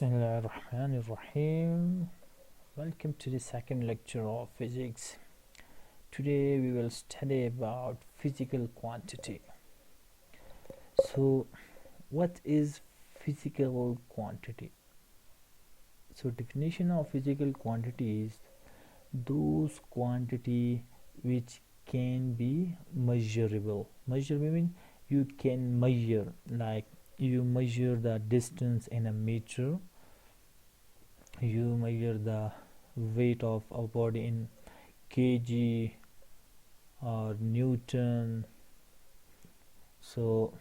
Bismillahirrahmanirrahim. Welcome to the second lecture of physics. Today we will study about physical quantity. So, what is physical quantity? So, definition of physical quantity is those quantity which can be measurable. Measure means you can measure, like you measure the distance in a meter, you measure the weight of our body in kg or newton. So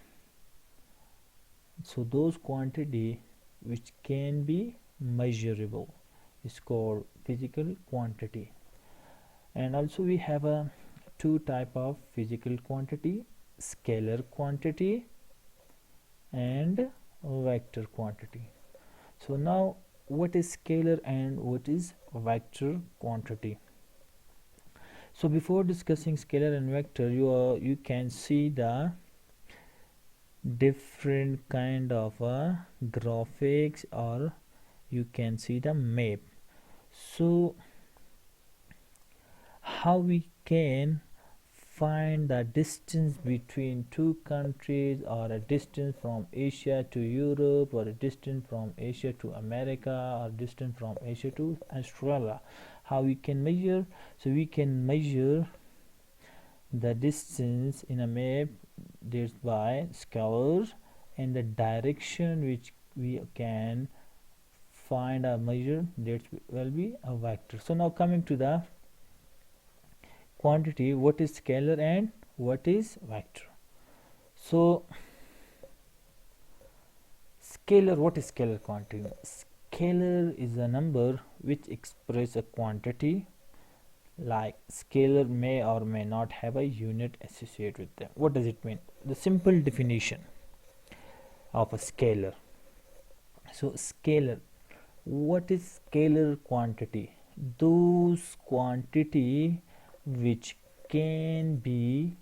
those quantity which can be measurable is called physical quantity. And also we have a two type of physical quantity: scalar quantity and vector quantity. So now, what is scalar and what is vector quantity? So before discussing scalar and vector, you can see the different kind of graphics, or you can see the map. So how we can find the distance between two countries, or a distance from Asia to Europe, or a distance from Asia to America, or distance from Asia to Australia? How we can measure? So we can measure the distance in a map that's by scalars, and the direction which we can find or measure, that will be a vector. So now coming to the quantity, what is scalar and what is vector? So scalar, what is scalar quantity? Scalar is a number which express a quantity. Like scalar may or may not have a unit associated with them. What does it mean? The simple definition of a scalar. So scalar, what is scalar quantity? Those quantity which can be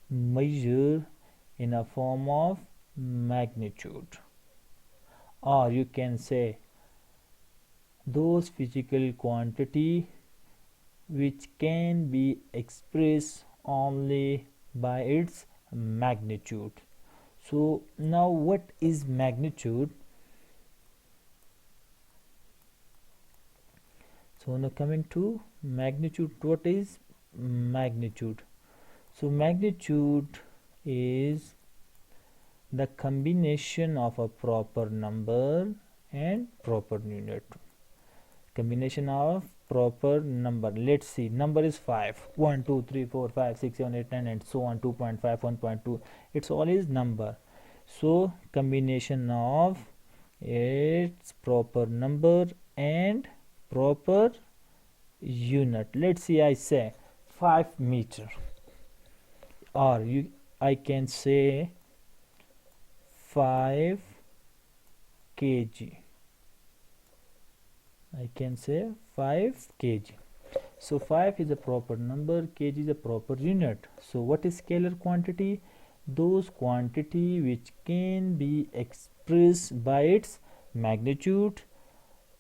measured in a form of magnitude, or you can say those physical quantity which can be expressed only by its magnitude. So now, what is magnitude? So now coming to magnitude, what is magnitude? So magnitude is the combination of a proper number and proper unit. Combination of proper number. Let's see, number is 5, 1 2 3 4 5 6 7 8 9 and so on, 2.5, 1.2. it's all is number. So combination of its proper number and proper unit. Let's see, I say 5 meter, or I can say 5 kg. I can say 5 kg. So 5 is a proper number, kg is a proper unit. So what is scalar quantity? Those quantity which can be expressed by its magnitude.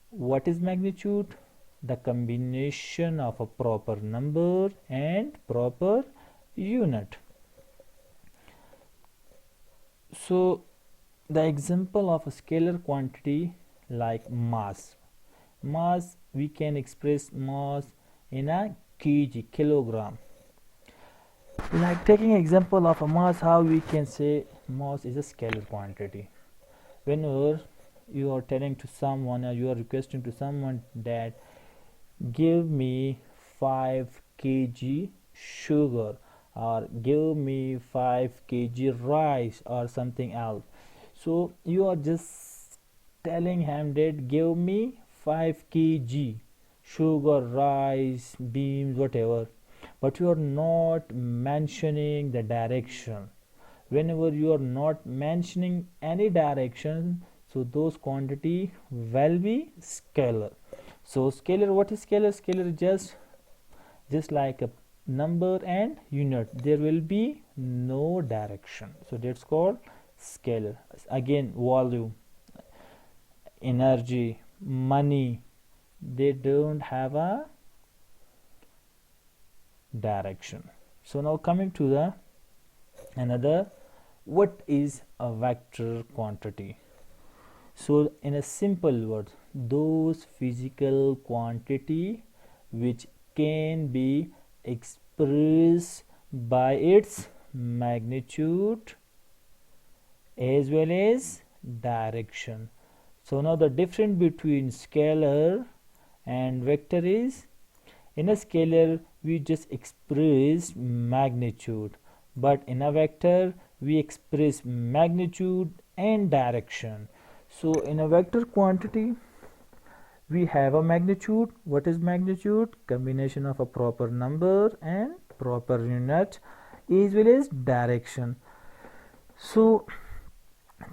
What is magnitude? The combination of a proper number and proper unit. So the example of a scalar quantity, like mass. Mass, we can express mass in a kg, kilogram. Like taking example of a mass, how we can say mass is a scalar quantity. Whenever you are telling to someone, or you are requesting to someone that give me 5 kg sugar, or give me 5 kg rice, or something else, so you are just telling him that give me 5 kg sugar, rice, beans, whatever, but you are not mentioning the direction. Whenever you are not mentioning any direction, so those quantity will be scalar. So scalar, what is scalar? Scalar is just like a number and unit, there will be no direction, so that's called scalar. Again, volume, energy, money, they don't have a direction. So now coming to the another, what is a vector quantity? So in a simple word, those physical quantity which can be expressed by its magnitude as well as direction. So now the difference between scalar and vector is, in a scalar we just express magnitude, but in a vector we express magnitude and direction. So in a vector quantity we have a magnitude. What is magnitude? Combination of a proper number and proper unit as well as direction. So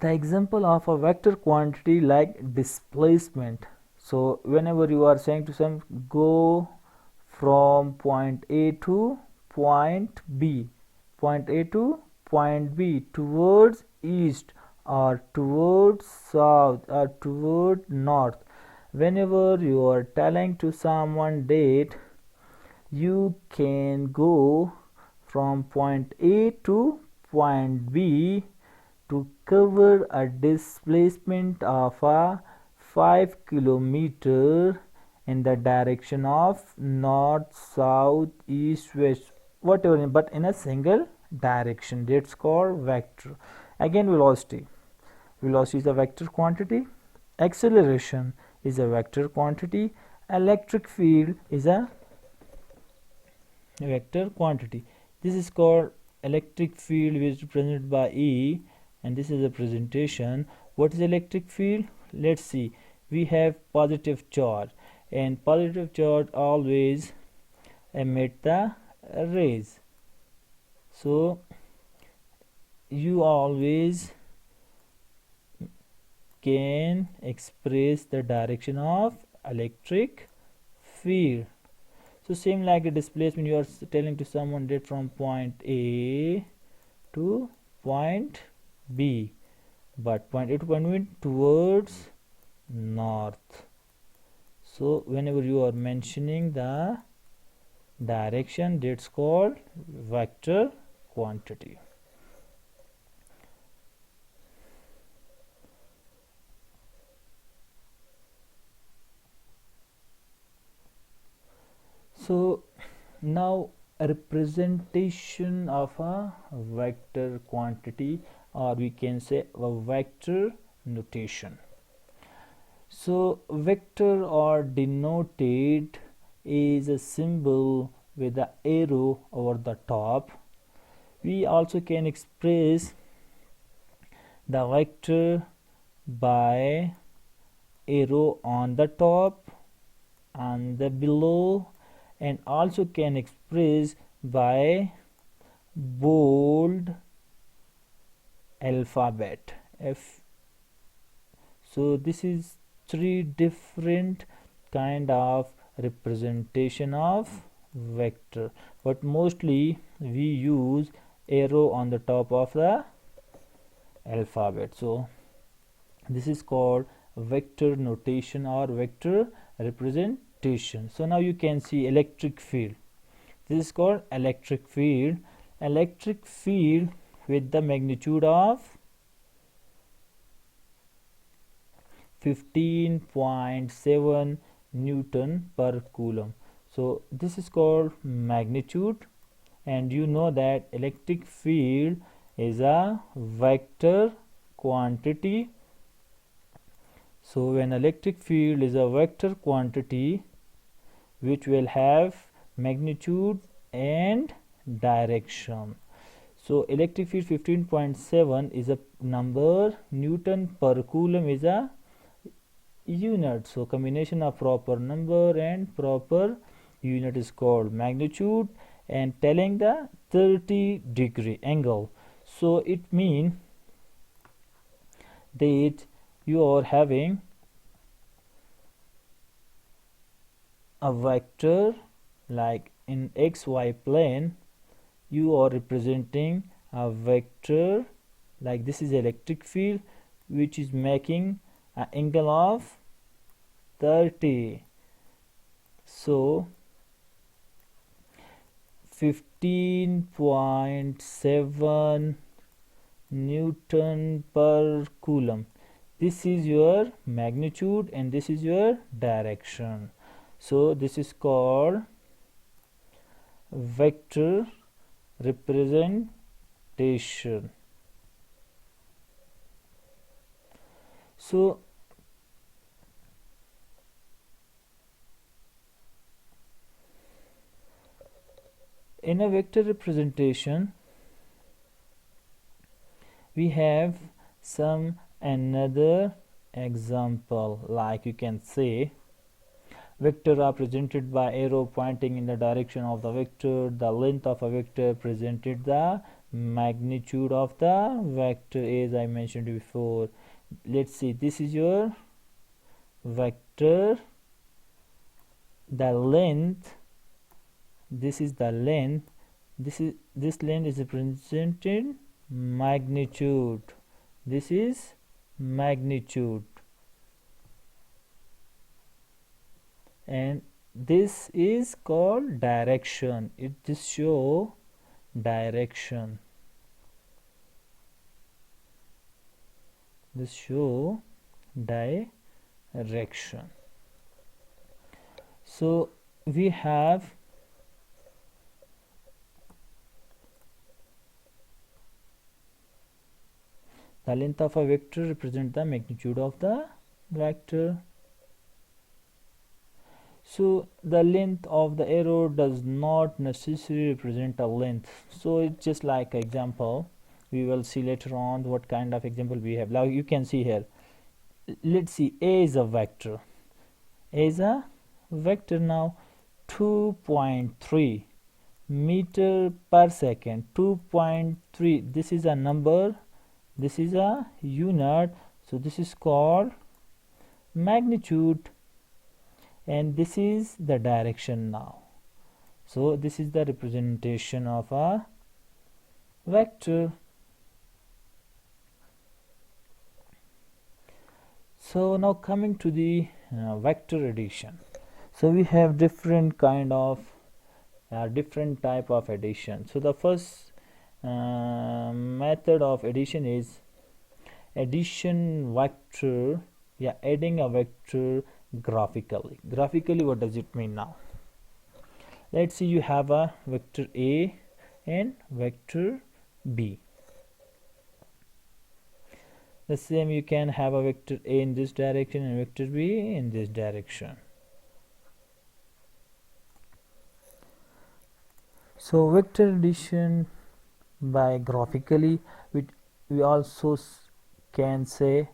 the example of a vector quantity like displacement. So whenever you are saying to some, go from point A to point B, point A to point B, towards east or towards south or toward north, whenever you are telling to someone that you can go from point A to point B to cover a displacement of a 5 kilometer in the direction of north, south, east, west, whatever, but in a single direction, that's called vector. Again, velocity is a vector quantity, acceleration is a vector quantity, electric field is a vector quantity. This is called electric field, which is represented by E, and this is a presentation. What is electric field? Let's see. We have positive charge, and positive charge always emit the rays. So you always can express the direction of electric field. So same like a displacement, you are telling to someone that from point A to point B, but point A to point B towards north. So whenever you are mentioning the direction, that's called vector quantity. So now a representation of a vector quantity, or we can say a vector notation. So vector are denoted is a symbol with the arrow over the top. We also can express the vector by arrow on the top and the below, and also can express by bold alphabet F. So this is three different kind of representation of vector, but mostly we use arrow on the top of the alphabet. So this is called vector notation or vector representation. So now you can see electric field. This is called electric field. Electric field with the magnitude of 15.7 Newton per Coulomb. So this is called magnitude, and you know that electric field is a vector quantity. So when electric field is a vector quantity which will have magnitude and direction. So electric field 15.7 is a number, Newton per Coulomb is a unit. So combination of proper number and proper unit is called magnitude, and telling the 30-degree angle. So it means that you are having a vector like in xy plane, you are representing a vector like this is electric field which is making an angle of 30. So 15.7 Newton per Coulomb. This is your magnitude and this is your direction. So this is called vector representation. So in a vector representation we have some another example, like you can say vector are presented by arrow pointing in the direction of the vector. The length of a vector presented the magnitude of the vector, as I mentioned before. Let's see, this is your vector, the length, this is the length, this length is represented magnitude, this is magnitude, and this is called direction. It just show direction, this show direction. So we have the length of a vector represent the magnitude of the vector. So the length of the arrow does not necessarily represent a length. So it's just like an example. We will see later on what kind of example we have. Now you can see here. Let's see, A is a vector. A is a vector. Now 2.3 meter per second. 2.3. This is a number. This is a unit. So this is called magnitude. And this is the direction now. So this is the representation of a vector. So now coming to the vector addition. So we have different kind of different type of addition. So the first method of addition is addition vector. Adding a vector graphically. Graphically, what does it mean now? Let's see, you have a vector A and vector B. The same, you can have a vector A in this direction and vector B in this direction. So vector addition by graphically, we also can say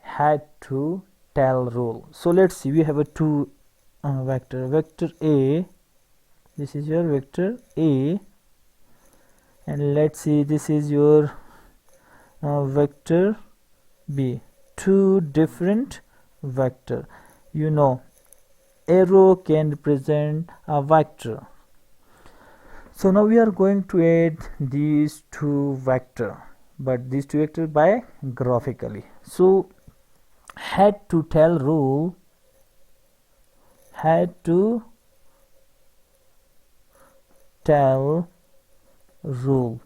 head to tail rule. So let's see, we have a two vector A, this is your vector A, and let's see, this is your vector B. Two different vector. You know, arrow can represent a vector. So now we are going to add these two vector, but these two vector by graphically. So head to tail rule, head to tail rule.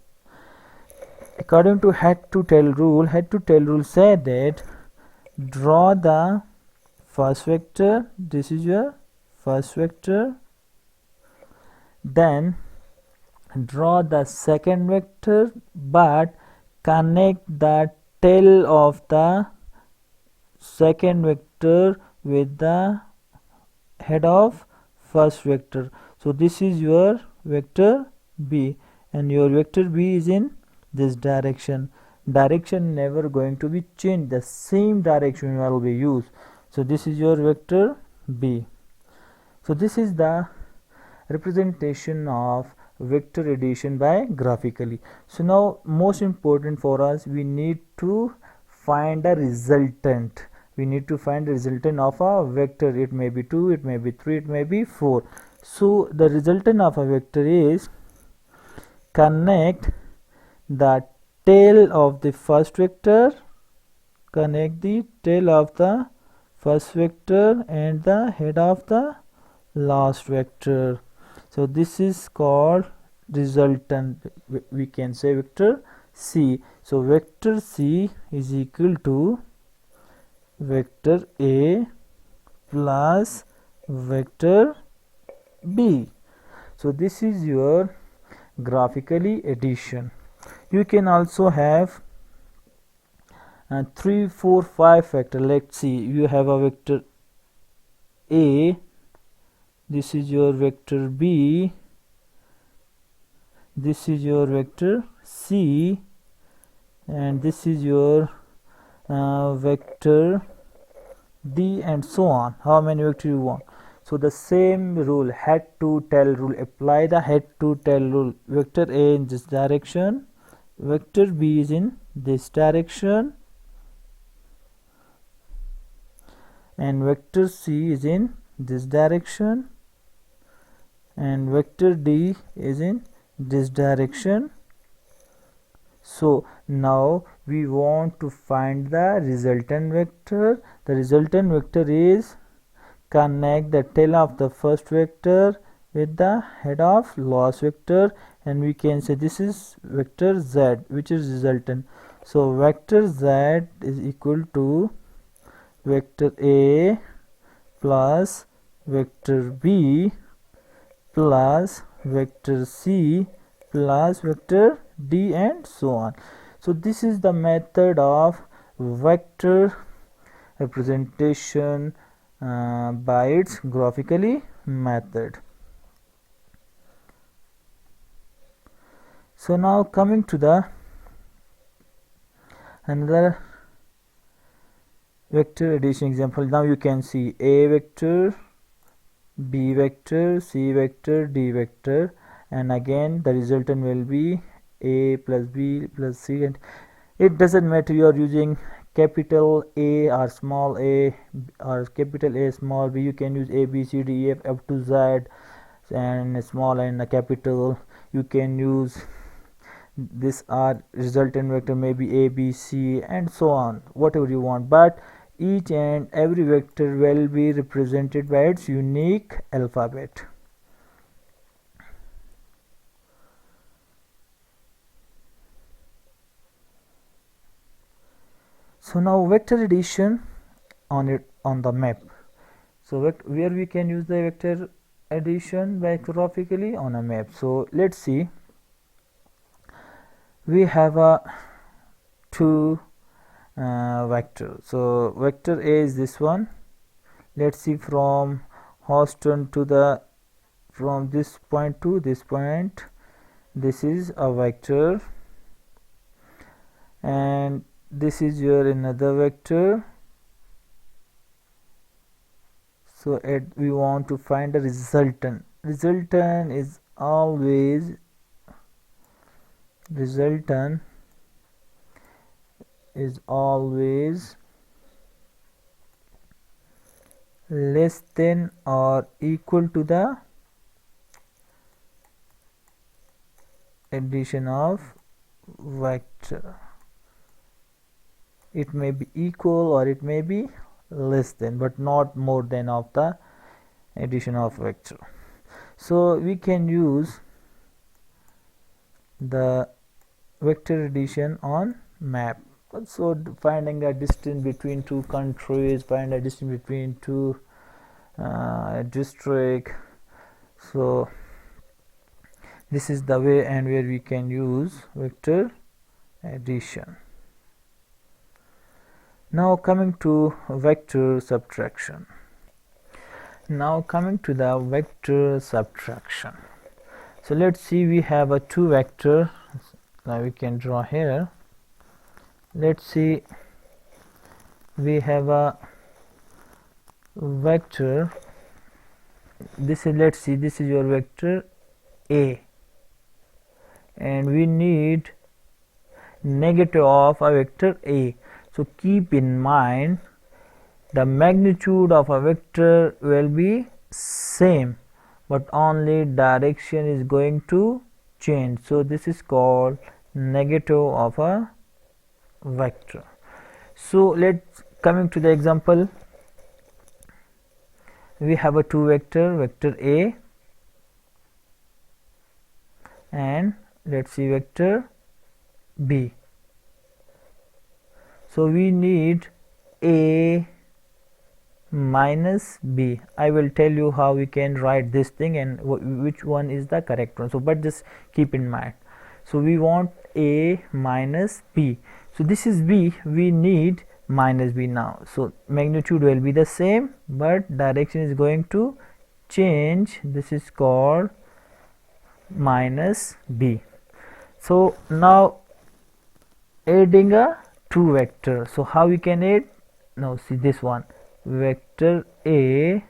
According to head to tail rule said that draw the first vector, this is your first vector, then draw the second vector but connect the tail of the second vector with the head of first vector. So this is your vector B, and your vector B is in this direction. Direction never going to be changed, the same direction will be used. So this is your vector B. So this is the representation of vector addition by graphically. So now most important for us, we need to find a resultant. We need to find the resultant of a vector. It may be 2, it may be 3, it may be 4. So the resultant of a vector is connect the tail of the first vector, connect the tail of the first vector and the head of the last vector. So this is called resultant. We can say vector C. So vector C is equal to vector A plus vector B. So this is your graphically addition. You can also have 3, 4, 5 vector. Let's see, you have a vector A, this is your vector B, this is your vector C, and this is your vector D, and so on. How many vectors you want? So the same rule, head to tail rule, apply the head to tail rule. Vector A in this direction, vector B is in this direction, and vector C is in this direction, and vector D is in this direction. So now we want to find the resultant vector. The resultant vector is connect the tail of the first vector with the head of last vector, and we can say this is vector Z, which is resultant. So vector Z is equal to vector A plus vector B plus vector C plus vector D, and so on. So this is the method of vector representation by its graphically method. So now coming to the another vector addition example. Now you can see A vector, B vector, C vector, D vector, and again the resultant will be A plus B plus C, and it doesn't matter you are using capital A or small a or capital A small b. You can use A, B, C, D, E, F up to Z, and a small and a capital. You can use this R resultant vector, maybe A, B, C, and so on, whatever you want, but each and every vector will be represented by its unique alphabet. So now vector addition on the map. So where we can use the vector addition by graphically on a map. So let's see, we have a two vector. So vector A is this one. Let's see, from Houston to the, from this point to this point, this is a vector, and this is your another vector. So we want to find the resultant. Resultant is always less than or equal to the addition of vector. It may be equal or it may be less than, but not more than of the addition of vector. So we can use the vector addition on map. So finding a distance between two countries, find a distance between two district. So this is the way and where we can use vector addition. Now coming to vector subtraction. So let's see, we have a two vector. Now we can draw here. Let's see, we have a vector. This is, let's see, this is your vector A, and we need negative of a vector A. So keep in mind the magnitude of a vector will be same, but only direction is going to change. So this is called negative of a vector. So let's coming to the example, we have a two vector, vector A and let's see vector B. So we need A minus B. I will tell you how we can write this thing and which one is the correct one. So but just keep in mind. So we want A minus B. So this is B, we need minus B now. So magnitude will be the same but direction is going to change. This is called minus B. So now adding a two vector. So how we can add? Now see this one, vector A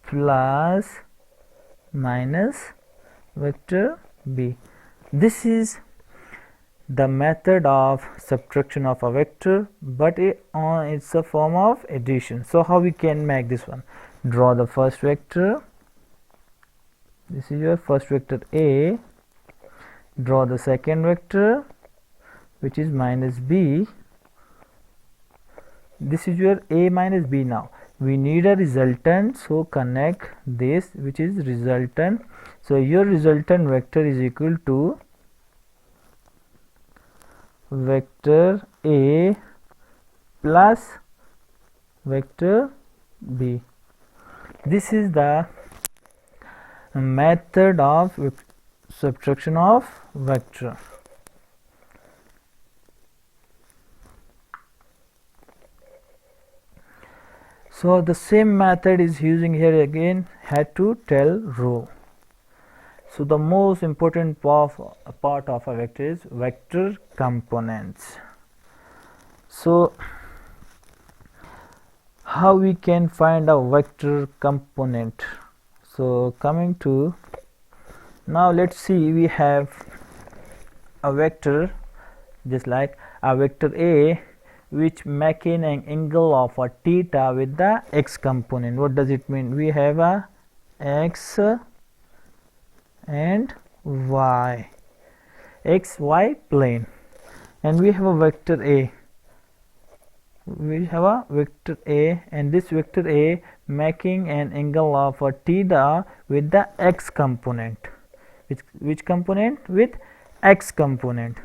plus minus vector B. This is the method of subtraction of a vector, but it's a form of addition. So how we can make this one? Draw the first vector. This is your first vector A. Draw the second vector, which is minus B. This is your A minus B. Now we need a resultant, so connect this, which is resultant. So your resultant vector is equal to vector A plus vector B. This is the method of subtraction of vector. So the same method is using here again, head to tail row. So the most part of a vector is vector components. So how we can find a vector component? So coming to now, let's see, we have a vector just like a vector A which making an angle of a theta with the x component. What does it mean? We have a x and y, x y plane, and we have a vector A. We have a vector A and this vector A making an angle of a theta with the x component. Which component? With x component.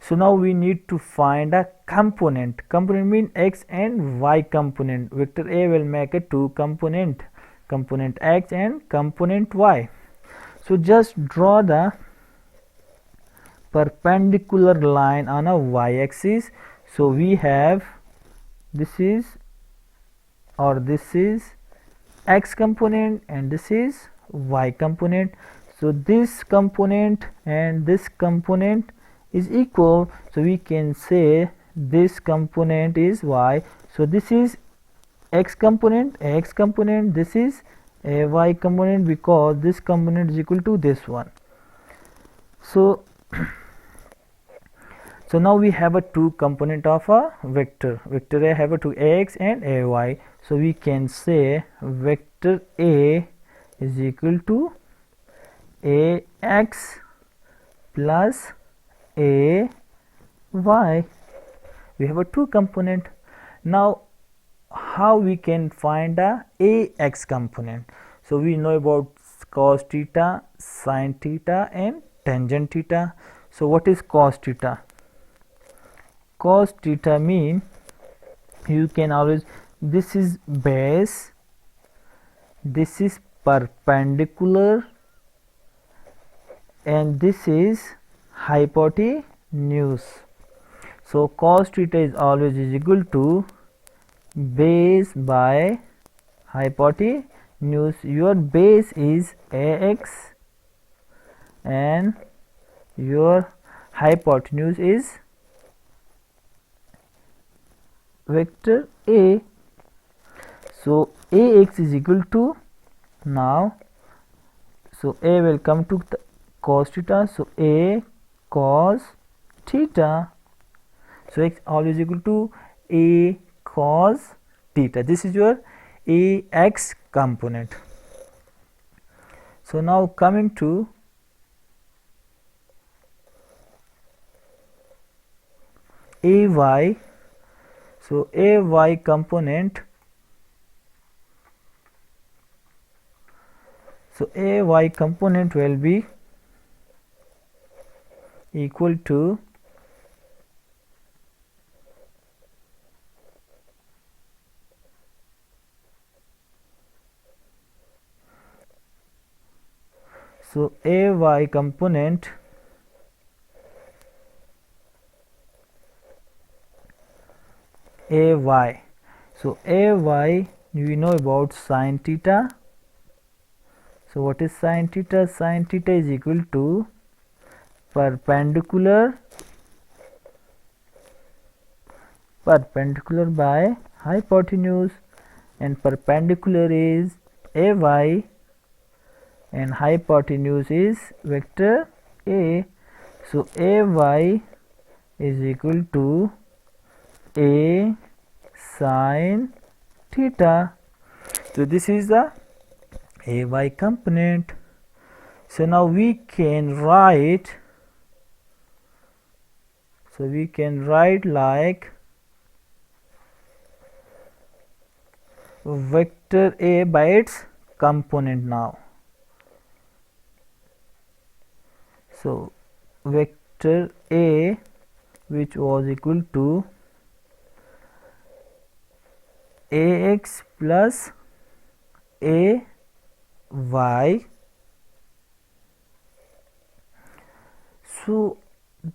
So now we need to find a component. Component mean x and y component. Vector A will make a two component x and component y. So just draw the perpendicular line on a y axis. So we have this is x component and this is y component. So this component and this component is equal, so we can say this component is y. So this is x component, this is a y component because this component is equal to this one. So so now we have a two component of a vector. Vector A have a two x and a y. So we can say vector A is equal to ax plus a y. We have a two component. Now how we can find a ax component? So we know about cos theta, sin theta and tangent theta. So what is cos theta? Cos theta mean you can always, this is base, this is perpendicular and this is hypotenuse. So cos theta is always is equal to base by hypotenuse. Your base is ax and your hypotenuse is vector A. So ax is equal to, now so A will come to the cos theta, so a cos theta. So x always equal to a cos theta. This is your ax component. So now coming to ay. So ay component, will be equal to ay component ay. So ay, we know about sine theta. So what is sine theta? Sine theta is equal to perpendicular by hypotenuse, and perpendicular is ay and hypotenuse is vector a. So ay is equal to a sine theta. So this is the ay component. So now we can write like vector a by its component now. So vector a, which was equal to ax plus ay. So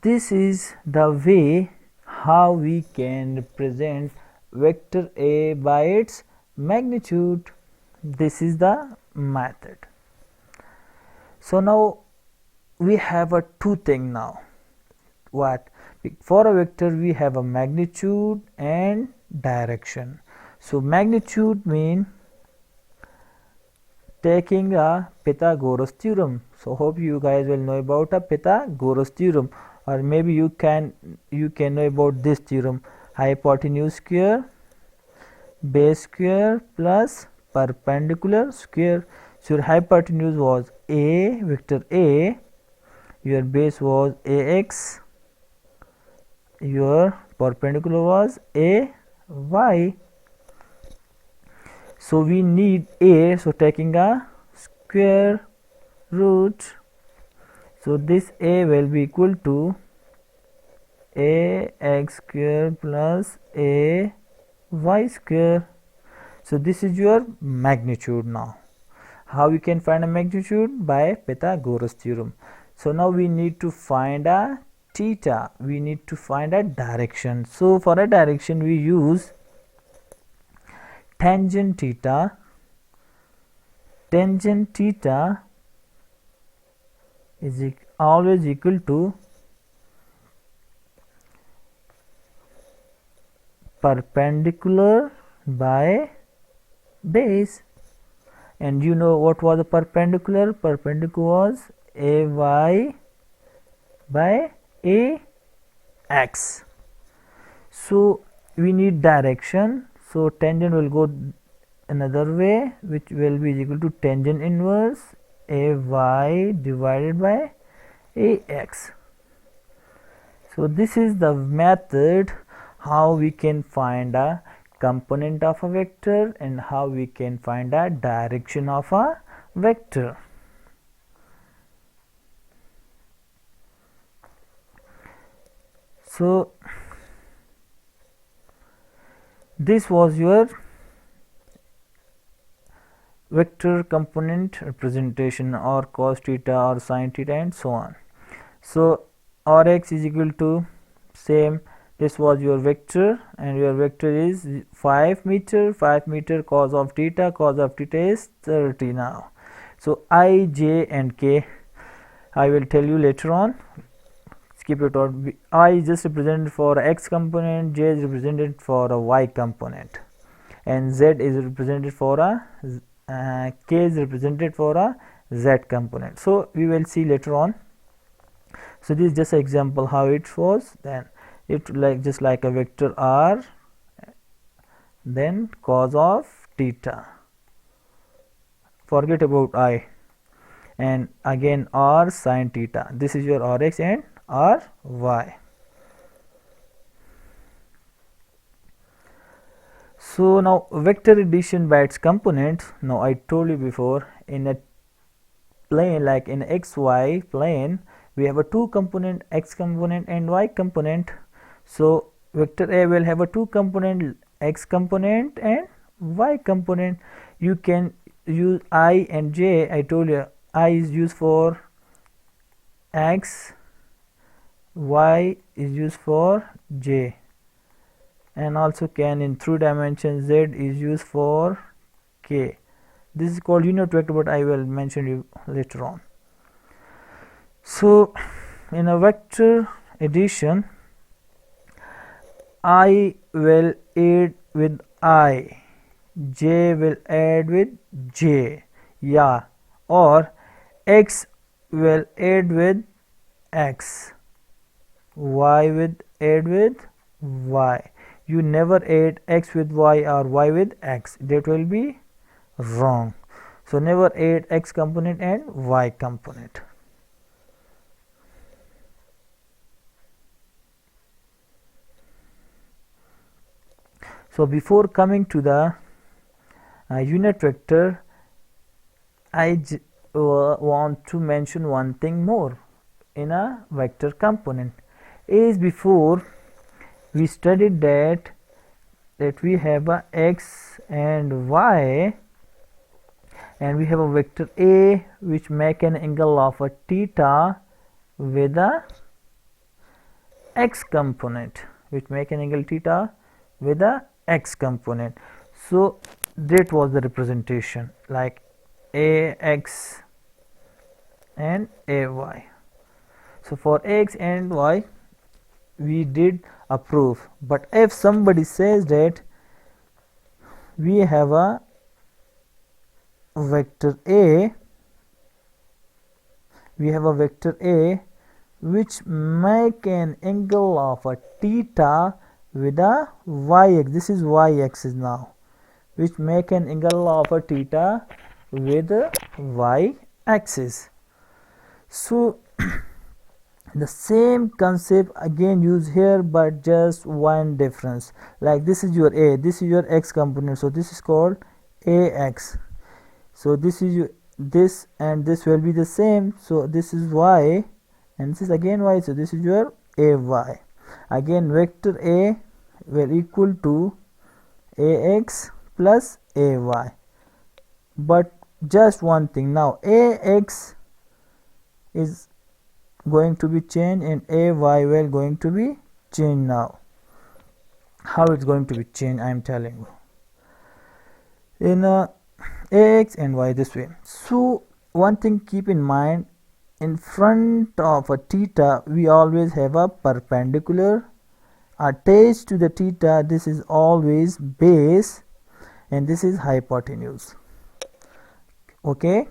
this is the way how we can represent vector a by its magnitude. This is the method. So now we have a two thing now. What? For a vector we have a magnitude and direction. So magnitude mean taking a Pythagoras theorem. So hope you guys will know about a Pythagoras theorem, or maybe you can know about this theorem: hypotenuse square base square plus perpendicular square. So your hypotenuse was a, vector a, your base was ax, your perpendicular was ay. So we need a, so taking a square root, so this a will be equal to ax square plus ay square. So this is your magnitude. Now how we can find a magnitude? By Pythagoras theorem. So now we need to find a theta, we need to find a direction. So for a direction we use tangent theta. Tangent theta is always equal to perpendicular by base. And you know what was the perpendicular? Perpendicular was ay by ax. So we need direction. So tangent will go another way, which will be equal to tangent inverse ay divided by ax. So this is the method how we can find a component of a vector and how we can find a direction of a vector. So this was your vector component representation, or cos theta or sin theta and so on. So Rx is equal to same, this was your vector and your vector is 5 meter, cos of theta is 30 now. So I, j and k I will tell you later on, skip it out. I is just represented for x component, j is represented for a y component, and z is represented for a k is represented for a z component. So we will see later on. So this is just an example how it was. Then it like just like a vector r, then cos of theta, forget about I, and again r sin theta. This is your rx and ry. So now vector addition by its components. Now I told you before, in a plane like in xy plane, we have a two component, x component and y component. So vector A will have a two component, x component and y component. You can use I and j. I told you I is used for x, y is used for j, and also can in through dimension z is used for k. This is called unit vector, but I will mention you later on. So in a vector addition, I will add with I, j will add with j, yeah, or x will add with x, y will add with y. You never add x with y or y with x, that will be wrong. So never add x component and y component. So before coming to the unit vector, I want to mention one thing more in a vector component. Is before we studied that we have a x and y, and we have a vector A which make an angle of a theta with a x component, which make an angle theta with a x component. So that was the representation, like ax and ay. So for x and y we did a proof, but if somebody says that we have a vector A, which make an angle of a theta with a y-axis, this is y-axis now, which make an angle of a theta with a y-axis. So the same concept again used here, but just one difference. Like this is your A, this is your x component, so this is called ax. So this is your this, and this will be the same. So this is y, and this is again y. So this is your ay. Again, vector A will equal to ax plus ay. But just one thing, now ax is going to be changed and ay will going to be changed. Now how it's going to be changed, I am telling you. In ax and y this way. So one thing keep in mind, in front of a theta we always have a perpendicular attached to the theta. This is always base and this is hypotenuse. Okay,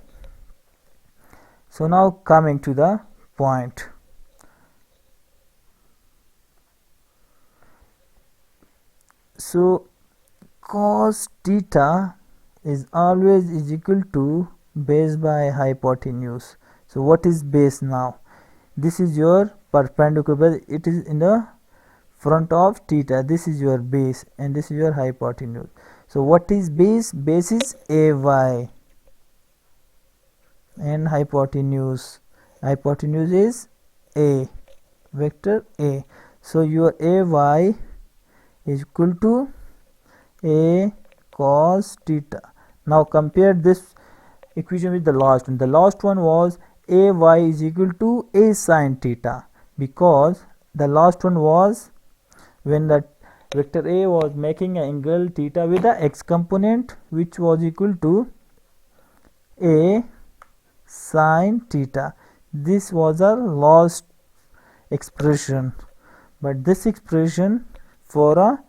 so now coming to the point. So cos theta is always is equal to base by hypotenuse. So what is base now? This is your perpendicular, but it is in the front of theta. This is your base and this is your hypotenuse. So what is base? Base is ay and hypotenuse is a, vector A. So your ay is equal to a cos theta. Now compare this equation with the last one. The last one was ay is equal to a sin theta, because the last one was when the vector A was making an angle theta with the x component, which was equal to a sin theta. This was a lost expression, but this expression for a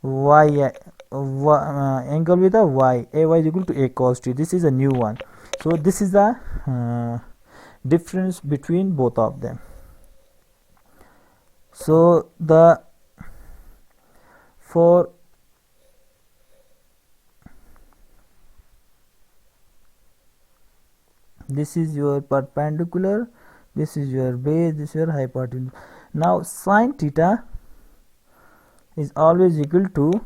y angle with a y, ay is equal to a cos t. This is a new one. So this is the difference between both of them. So the for this is your perpendicular, this is your base, this is your hypotenuse. Now sin theta is always equal to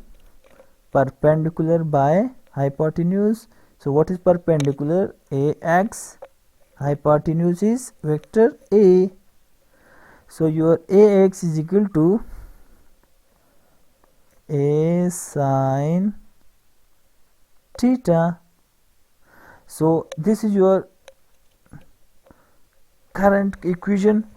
perpendicular by hypotenuse. So what is perpendicular? AX, hypotenuse is vector A. So your AX is equal to A sine theta. So this is your current equation,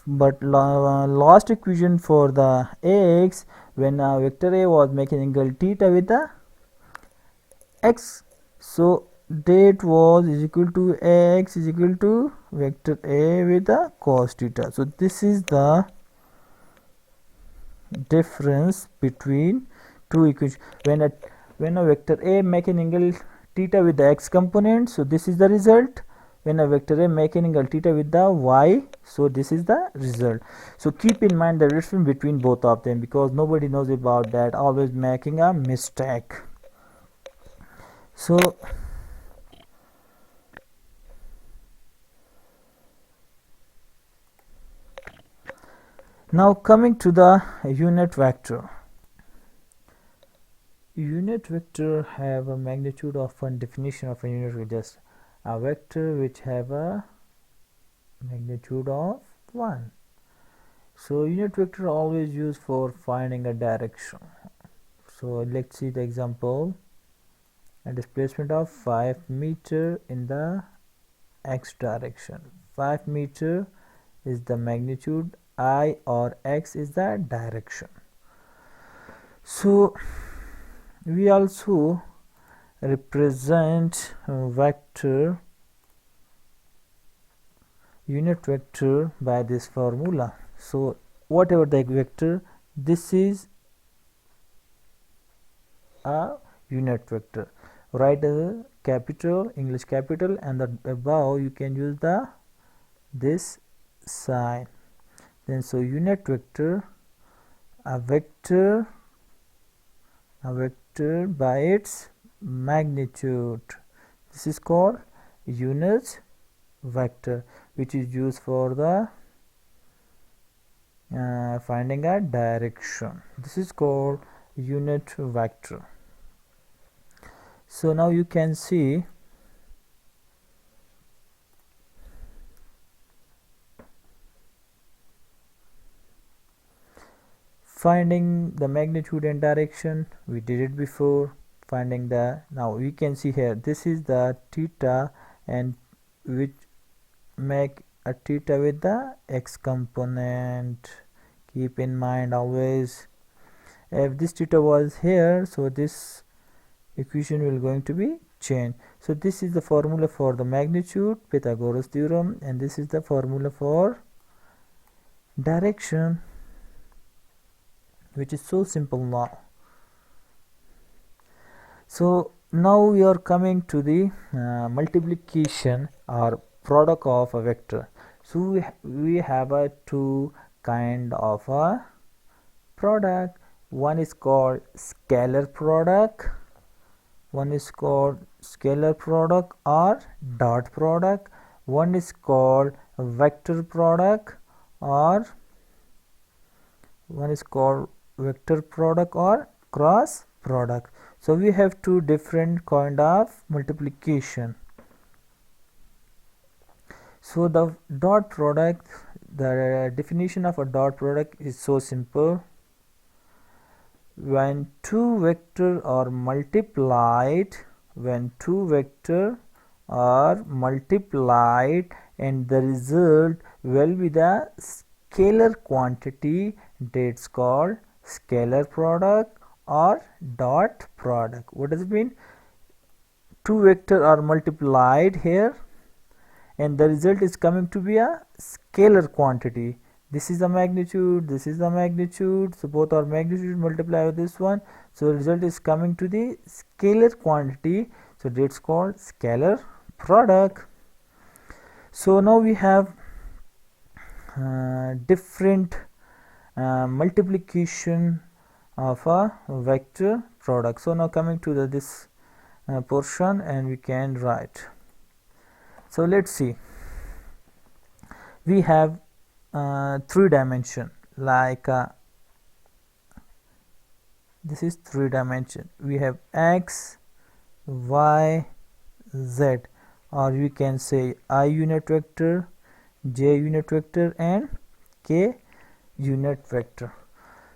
but last equation for the AX, when vector A was making angle theta with the X, so that was is equal to AX is equal to vector A with the cos theta. So this is the difference between two equations. When a vector A make an angle theta with the X component, so this is the result. When a vector A make an angle theta with the Y, so this is the result. So keep in mind the difference between both of them, because nobody knows about that, always making a mistake. So now coming to the unit vector. Unit vector have a magnitude of one definition of a unit vector, just a vector which have a magnitude of 1. So unit vector always used for finding a direction. So let's see the example. A displacement of 5 meter in the x direction. 5 meter is the magnitude, I or x is the direction. So we also represent vector, unit vector, by this formula. So whatever the vector, this is a unit vector. Write a capital, English capital, and the above you can use the this sign. Then so unit vector, a vector by its magnitude. This is called unit vector, which is used for the finding a direction. This is called unit vector. So now you can see finding the magnitude and direction, we did it before. Finding the, now we can see here, this is the theta, and which make a theta with the x component. Keep in mind always, if this theta was here, so this equation will going to be changed. So this is the formula for the magnitude, Pythagoras theorem, and this is the formula for direction, which is so simple now. So now we are coming to the multiplication or product of a vector. So we have a two kind of a product. One is called scalar product, one is called scalar product or dot product, one is called vector product, or one is called vector product or cross product. So we have two different kind of multiplication. So the dot product, the definition of a dot product is so simple. When two vectors are multiplied, and the result will be the scalar quantity, that's called scalar product or dot product. What does it mean? Two vectors are multiplied here, and the result is coming to be a scalar quantity. This is the magnitude, this is the magnitude, so both are magnitude multiplied with this one, so the result is coming to the scalar quantity, so that's called scalar product. So now we have different multiplication of a vector product. So now coming to this portion, and we can write. So let's see, we have 3 dimension, like This is 3 dimension. We have x, y, z, or we can say I unit vector, j unit vector, and k unit vector.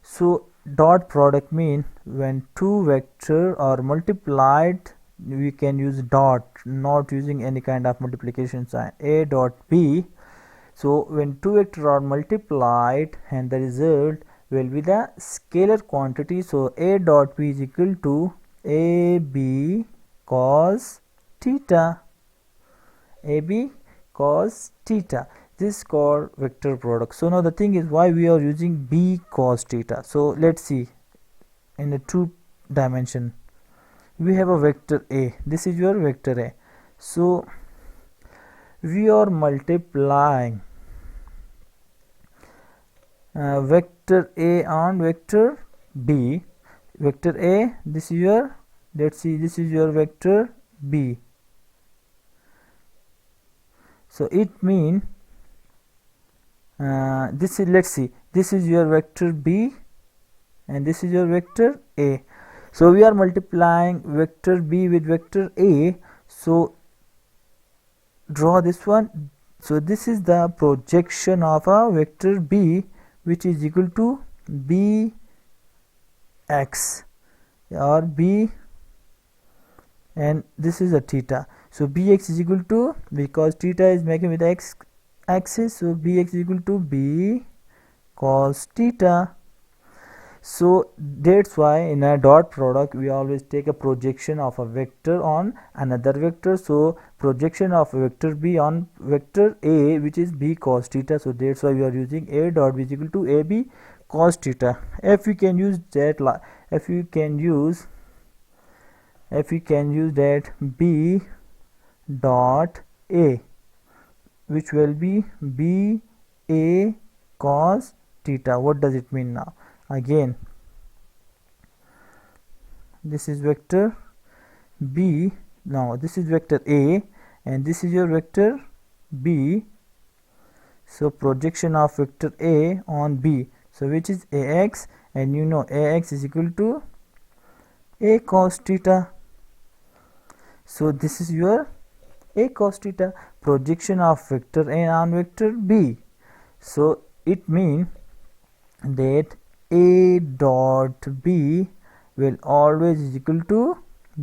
So dot product mean when two vector are multiplied, we can use dot, not using any kind of multiplication sign. A dot b. So when two vectors are multiplied and the result will be the scalar quantity. So a dot b is equal to ab cos theta. AB cos theta. This is called vector product. So now the thing is why we are using b cos theta. So let's see in the 2 dimension. We have a vector A. This is your vector A. So we are multiplying vector A on vector B. Vector A, this is your, let's see, this is your vector B. So it means this is, let's see, this is your vector B and this is your vector A. So we are multiplying vector B with vector A. So draw this one. So this is the projection of a vector B, which is equal to bx or b, and this is a theta. So bx is equal to, because theta is making with the x axis, so bx is equal to b cos theta. So that's why in a dot product we always take a projection of a vector on another vector. So projection of vector b on vector A, which is b cos theta. So that's why we are using a dot b is equal to ab cos theta. If we can use that, if we can use that b dot a, which will be b a cos theta. What does it mean now? Again, this is vector B. Now this is vector A and this is your vector B. So projection of vector A on B, so which is ax, and you know ax is equal to a cos theta. So this is your a cos theta, projection of vector A on vector B. So it means that a dot b will always is equal to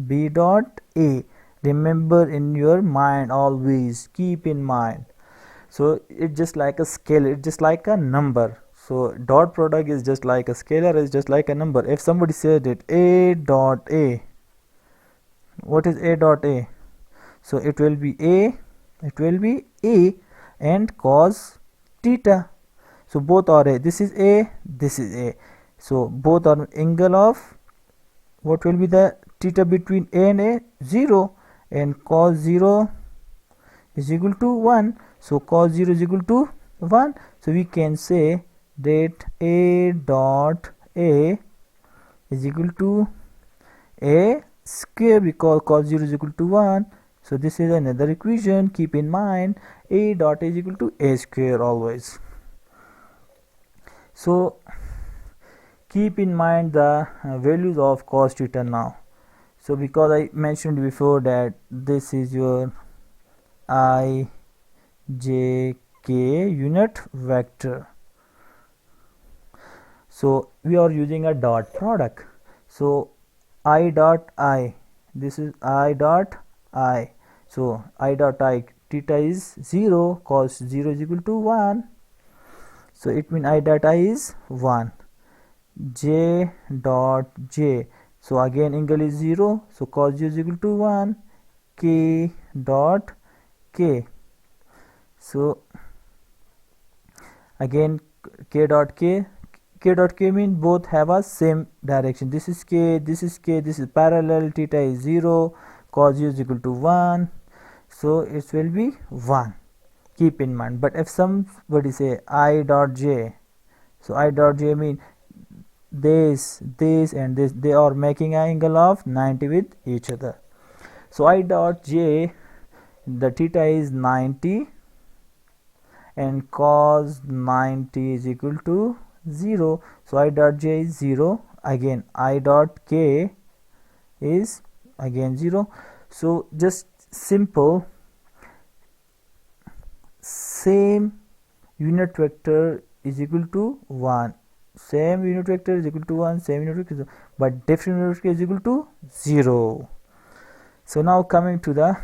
b dot a. Remember in your mind, always keep in mind. So it's just like a scalar, it's just like a number. So dot product is just like a scalar, is just like a number. If somebody said it a dot a, what is a dot a? So it will be a and cos theta. So both are a, this is a, this is a. So both are angle of, what will be the theta between a and a? 0, and cos 0 is equal to 1. So cos 0 is equal to 1. So we can say that a dot a is equal to a square, because cos 0 is equal to 1. So this is another equation. Keep in mind a dot a is equal to a square always. So keep in mind the values of cos theta now. So because I mentioned before that this is your I, j, k unit vector. So we are using a dot product. So I dot I, this is I dot I. So I dot I, theta is 0, cos 0 is equal to 1. So it means I dot I is 1. J dot j, so again angle is 0, so cos 0 is equal to 1. K dot k, so again k dot k, means both have a same direction. This is k, this is k, this is parallel. Theta is 0, cos 0 is equal to 1, so it will be 1. Keep in mind. But if somebody say I dot j, so I dot j mean this and this, they are making an angle of 90 with each other. So I dot j, the theta is 90 and cos 90 is equal to 0. So I dot j is 0. again I dot k is again 0. So just simple, same unit vector is equal to 1, same unit vector is equal to 1, same unit vector is, but different unit vector is equal to 0. So now coming to the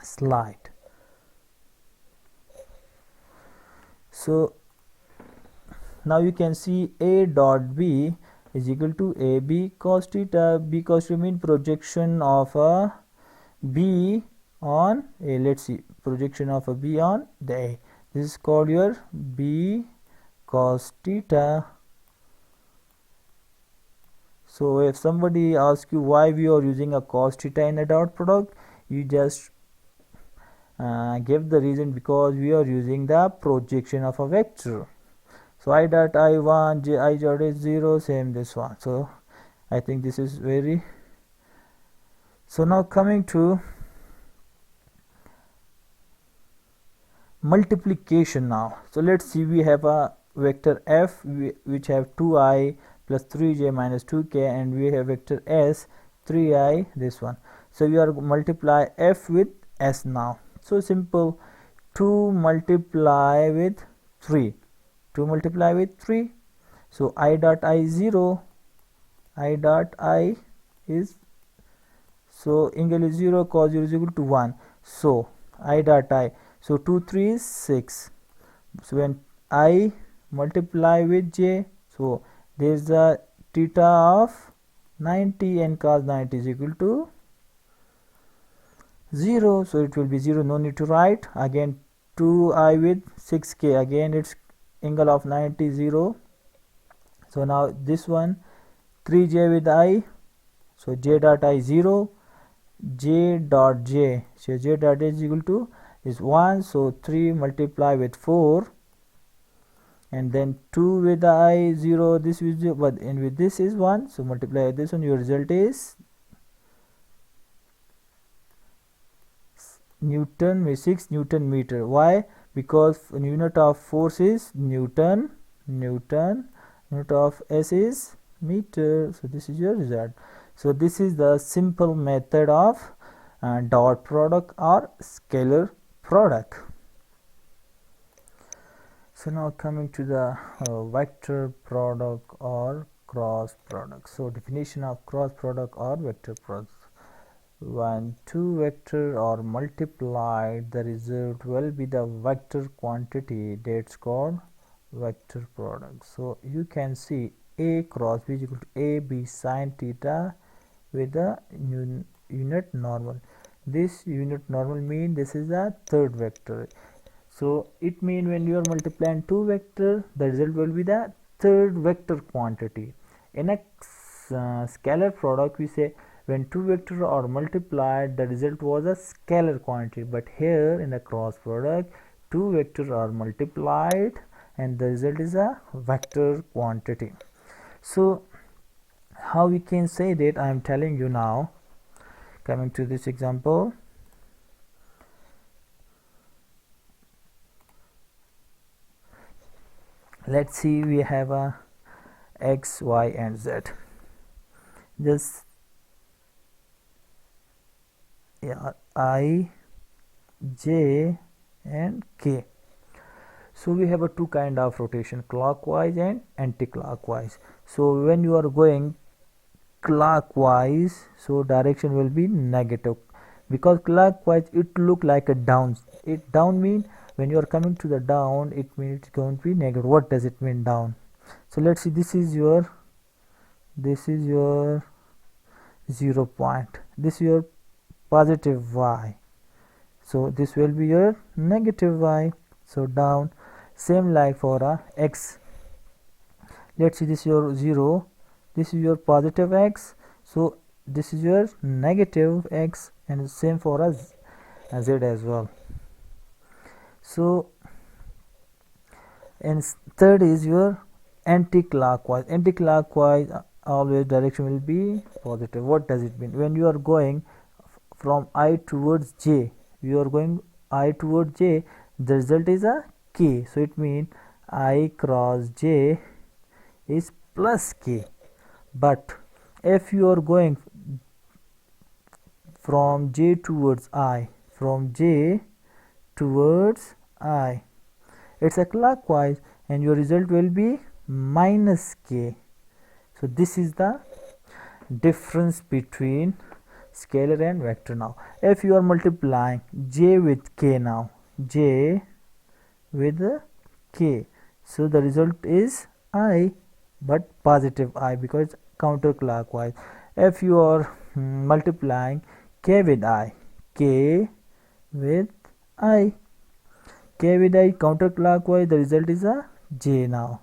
slide. So now you can see a dot b is equal to ab cos theta. B cos theta mean projection of a b on a. Let's see, projection of a b on the a. This is called your b cos theta. So if somebody asks you why we are using a cos theta in a dot product, you just give the reason, because we are using the projection of a vector. So I dot I1 j I dot is 0, same this one. So I think this is very. So now coming to multiplication now. So let's see, we have a vector f which have 2i plus 3j minus 2k, and we have vector s 3i, this one. So we are multiply f with s now. So simple, 2 multiply with 3, 2 multiply with 3. So I dot I 0, I dot I is, so angle is 0, cos 0 is equal to 1. So I dot I, so 2 3 is 6. So when I multiply with j, so there is a theta of 90, and cos 90 is equal to 0. So it will be 0, no need to write. Again 2i with 6k, again it's angle of 90, 0. So now this one 3j with I, so j dot I 0, j dot j, so j dot j is equal to is 1. So 3 multiply with 4, and then 2 with I 0, this is 0, but and with this is 1, so multiply this one, your result is Newton with 6 Newton meter. Why? Because unit of force is Newton, unit of s is meter. So this is your result. So this is the simple method of dot product or scalar product. So now coming to the vector product or cross product. So definition of cross product or vector product: when two vectors are multiplied, the result will be the vector quantity, that's called vector product. So you can see a cross b is equal to ab sin theta with the unit normal. This unit normal mean this is the third vector. So it means when you are multiplying two vectors, the result will be the third vector quantity. In a scalar product, we say when two vectors are multiplied, the result was a scalar quantity. But here in a cross product, two vectors are multiplied and the result is a vector quantity. So how we can say that, I am telling you now. Coming to this example, let's see, we have a x, y and z. Just I, j and k. So we have a two kind of rotation, clockwise and anti-clockwise. So when you are going clockwise, so direction will be negative, because clockwise it look like a down. It down mean when you are coming to the down, it means it's going to be negative. What does it mean down? So let's see, this is your 0 point, this is your positive y, so this will be your negative y, so down. Same like for a x, let's see, this is your 0, this is your positive x, so this is your negative x, and same for us z as well. So and third is your anti-clockwise. Anti-clockwise always direction will be positive. What does it mean? When you are going from I towards j, you are going I towards j, the result is a k, so it means I cross j is plus k. But if you are going from j towards I, from j towards I, it's a clockwise, and your result will be minus k. So this is the difference between scalar and vector. Now if you are multiplying j with k, now j with k, so the result is I, but positive I, because counterclockwise. If you are multiplying k with I, k with I, k with I counterclockwise, the result is a j now.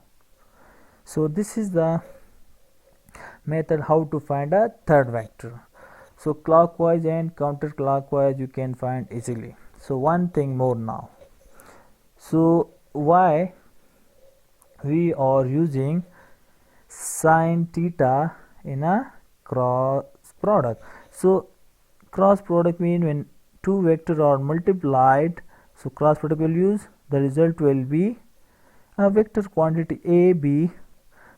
So this is the method how to find a third vector. So clockwise and counterclockwise you can find easily. So one thing more now. So why we are using sine theta in a cross product? So cross product means when two vectors are multiplied, so cross product will use, the result will be a vector quantity AB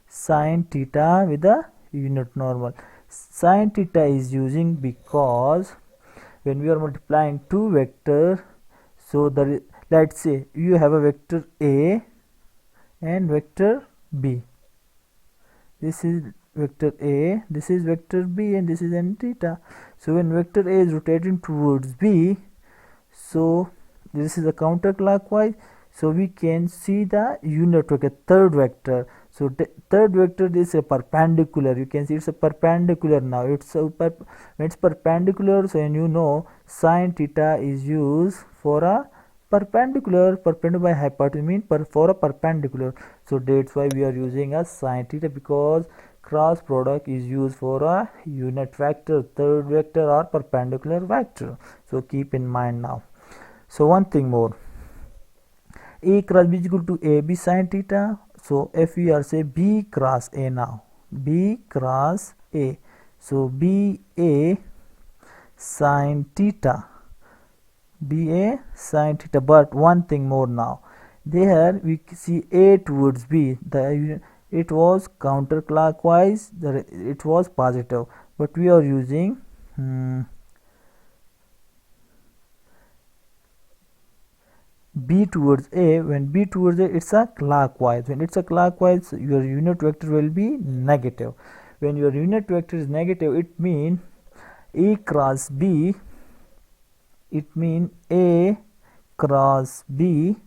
sine theta with a unit normal. Sine theta is using because when we are multiplying two vectors, so let's say you have a vector A and vector B. This is vector A, this is vector B, and this is n theta. So when vector A is rotating towards B, so this is a counterclockwise, so we can see the unit vector, third vector. So third vector is a perpendicular, you can see it's a perpendicular. Now it's when it's perpendicular, so and you know sine theta is used for a perpendicular by hypotenuse, mean for a perpendicular. So that's why we are using a sine theta, because cross product is used for a unit vector, third vector or perpendicular vector. So keep in mind now. So one thing more, A cross B is equal to AB sine theta. So if we are say B cross A now, B cross A, so BA sine theta, BA sine theta. But one thing more now, there we see A towards B, it was counterclockwise, it was positive, but we are using B towards A. When B towards A, it's a clockwise. When it's a clockwise, your unit vector will be negative. When your unit vector is negative, it means A cross B, it means A cross B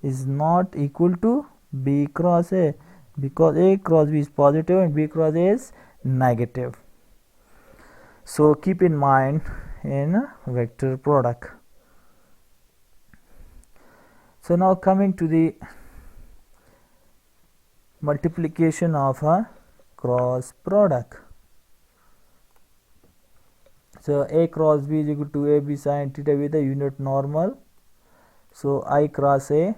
is not equal to B cross A, because A cross B is positive and B cross A is negative. So keep in mind in a vector product. So now coming to the multiplication of a cross product. So A cross B is equal to AB sine theta with a unit normal. So I cross A,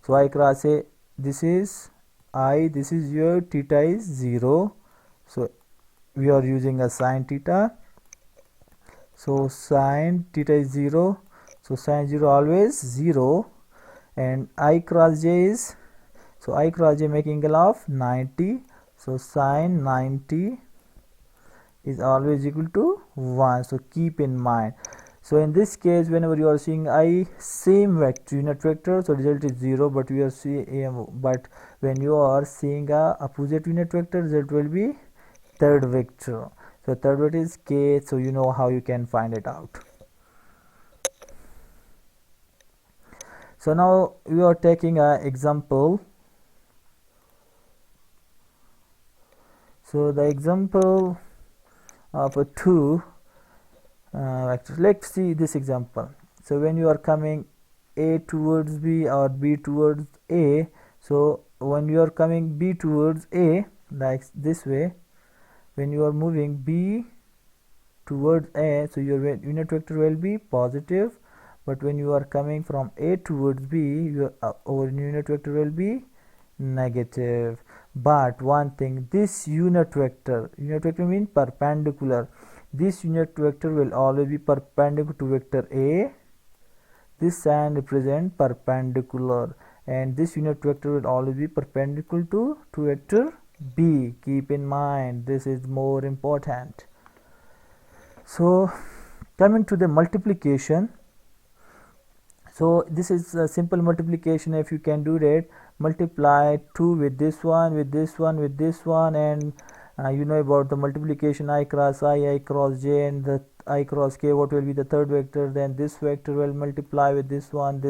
so I cross A, this is I, this is your theta is 0. So we are using a sine theta. So sine theta is 0. So sine 0 always 0. And I cross j is, so I cross j make angle of 90. So sine 90 is always equal to 1. So keep in mind. So in this case, whenever you are seeing I same vector, unit vector, so result is 0, but we are seeing, but when you are seeing a opposite unit vector, result will be third vector. So third vector is k, so you know how you can find it out. So now we are taking an example. So the example of a two vectors. Let's see this example. So when you are coming A towards B or B towards A, so when you are coming B towards A, like this way, when you are moving B towards A, so your unit vector will be positive. But when you are coming from A towards B, your unit vector will be negative. But one thing, this unit vector means perpendicular. This unit vector will always be perpendicular to vector A. This sign represents perpendicular, and this unit vector will always be perpendicular to vector B. Keep in mind, this is more important. So coming to the multiplication, so this is a simple multiplication. If you can do that, multiply 2 with this one, with this one, with this one, and you know about the multiplication I cross I cross j, and the I cross k, what will be the third vector? Then this vector will multiply with this one,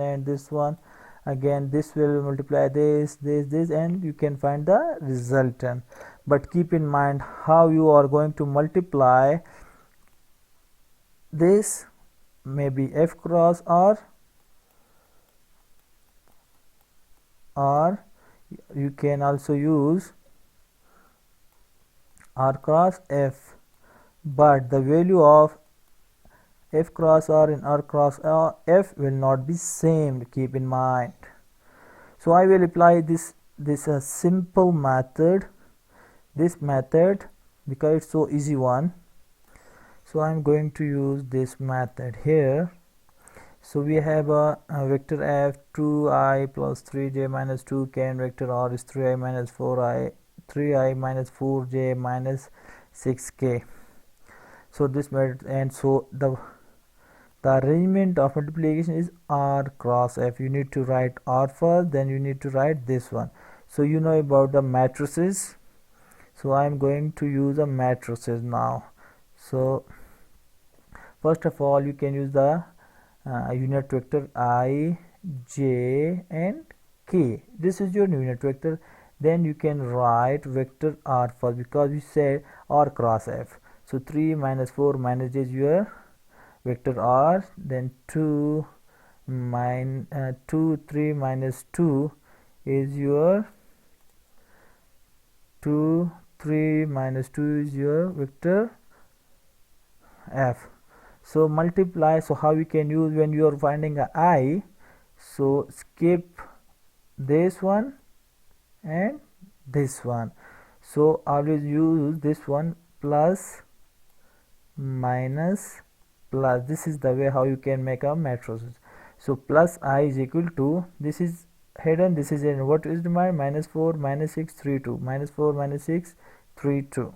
and this one. Again this will multiply this, and you can find the resultant. But keep in mind how you are going to multiply this, maybe f cross or you can also use r cross f, but the value of f cross r and r cross f will not be same, keep in mind. So I will apply this simple method, this method, because it's so easy one. So I'm going to use this method here. So we have a vector f 2i plus 3j minus 2k, and vector r is 3i minus 4j minus 6k. So this method, and so the arrangement of multiplication is r cross f. You need to write r first, then you need to write this one. So you know about the matrices. So I am going to use a matrices now. So first of all, you can use the unit vector I, j and k. This is your unit vector. Then you can write vector r first, because we said r cross f. So 3 minus 4 minus j is your vector r. Then 2 3 minus 2 is your 2, 3 minus 2 is your vector f. So multiply. So how you can use when you are finding a I? So skip this one and this one. So always use this one, plus minus plus. This is the way how you can make a matrices. So plus I is equal to, this is hidden, this is hidden. What is remaining? Minus 4 minus 6 3 2, minus 4 minus 6 3 2.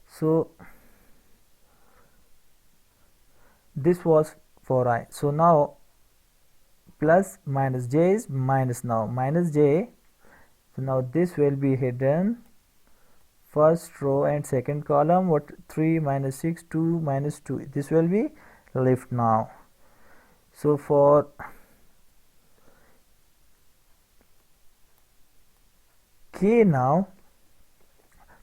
So this was for I. So now plus minus j is minus, now minus j. So now this will be hidden, first row and second column. What? 3 minus 6 2 minus 2, this will be left now. So for k now,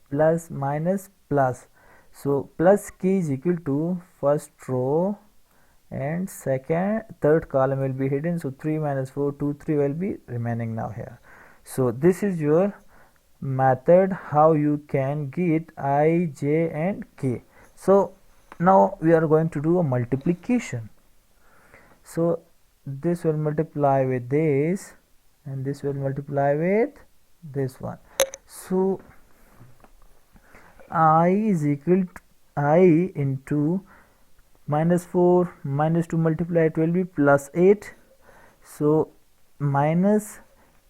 plus minus plus. So plus k is equal to first row and third column will be hidden. So 3 minus 4 2 3 will be remaining now here. So this is your method how you can get I, j and k. So now we are going to do a multiplication. So this will multiply with this, and this will multiply with this one. So I is equal to I into minus 4 minus 2 multiply, it will be plus 8. So minus,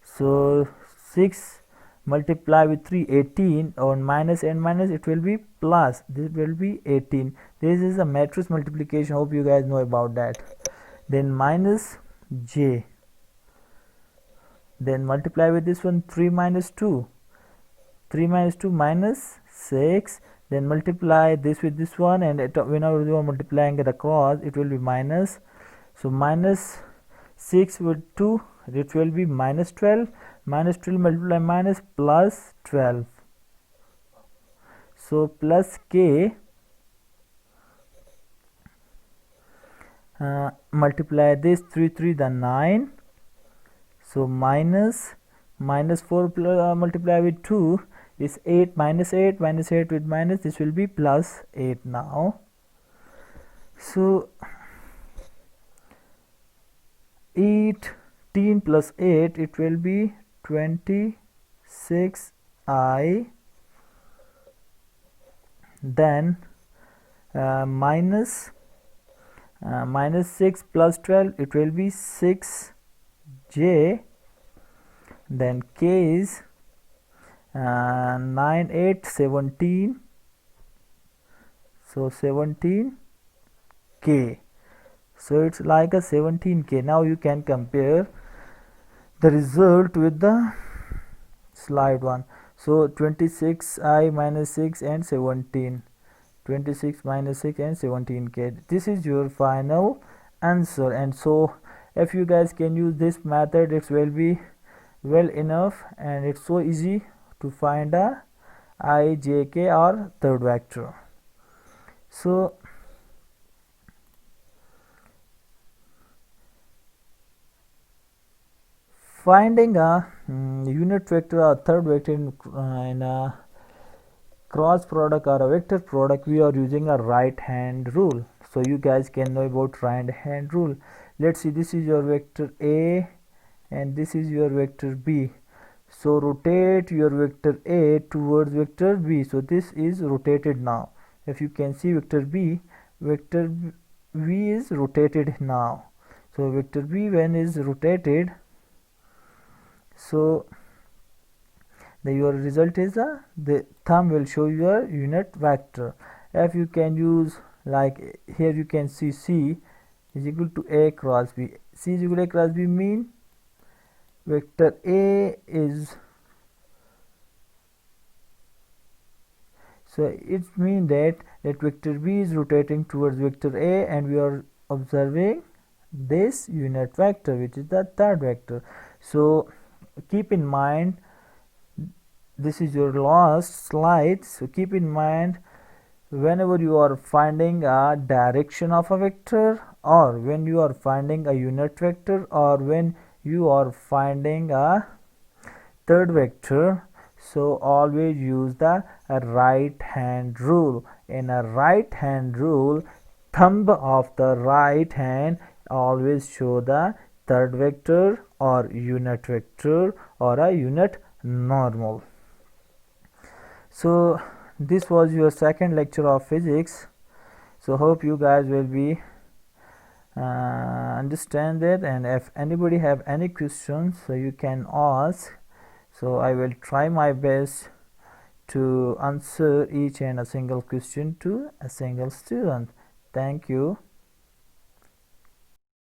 so 6 multiply with 3 18, or minus and minus, it will be plus, this will be 18. This is a matrix multiplication, hope you guys know about that. Then minus j, then multiply with this one, 3 minus 2 minus 6, then multiply this with this one, and whenever you are multiplying it across, it will be minus. So minus 6 with 2, it will be minus 12, minus 12 multiply minus, plus 12. So plus k, multiply this 3 3 the 9. So minus 4 multiply with 2 is 8, minus 8 with minus, this will be plus 8 now. So 18 plus 8, it will be 26i. Then minus 6 plus 12, it will be 6j. then k is 9 8 17, so 17k, so it's like a 17k. Now you can compare the result with the slide one. So 26i minus 6 and 17, 26 minus 6 and 17k, this is your final answer. And so if you guys can use this method, it will be well enough, and it's so easy to find a I, j, k or third vector. So finding a unit vector or third vector in a cross product or a vector product, we are using a right hand rule. So you guys can know about right hand rule. Let's see, this is your vector A and this is your vector B. So rotate your vector A towards vector B. So this is rotated now. If you can see vector B is rotated now. So vector B when is rotated, so your result is the thumb will show your unit vector. If you can use, like here you can see C is equal to A cross B. C is equal to A cross B mean vector A is, so it means that vector B is rotating towards vector A, and we are observing this unit vector which is the third vector. So keep in mind, this is your last slide. So keep in mind, whenever you are finding a direction of a vector, or when you are finding a unit vector, or when you are finding a third vector, so always use the right hand rule. In a right hand rule, thumb of the right hand always show the third vector or unit vector or a unit normal. So this was your second lecture of physics. So hope you guys will be understand it, and if anybody have any questions, so you can ask. So I will try my best to answer each and a single question to a single student. Thank you.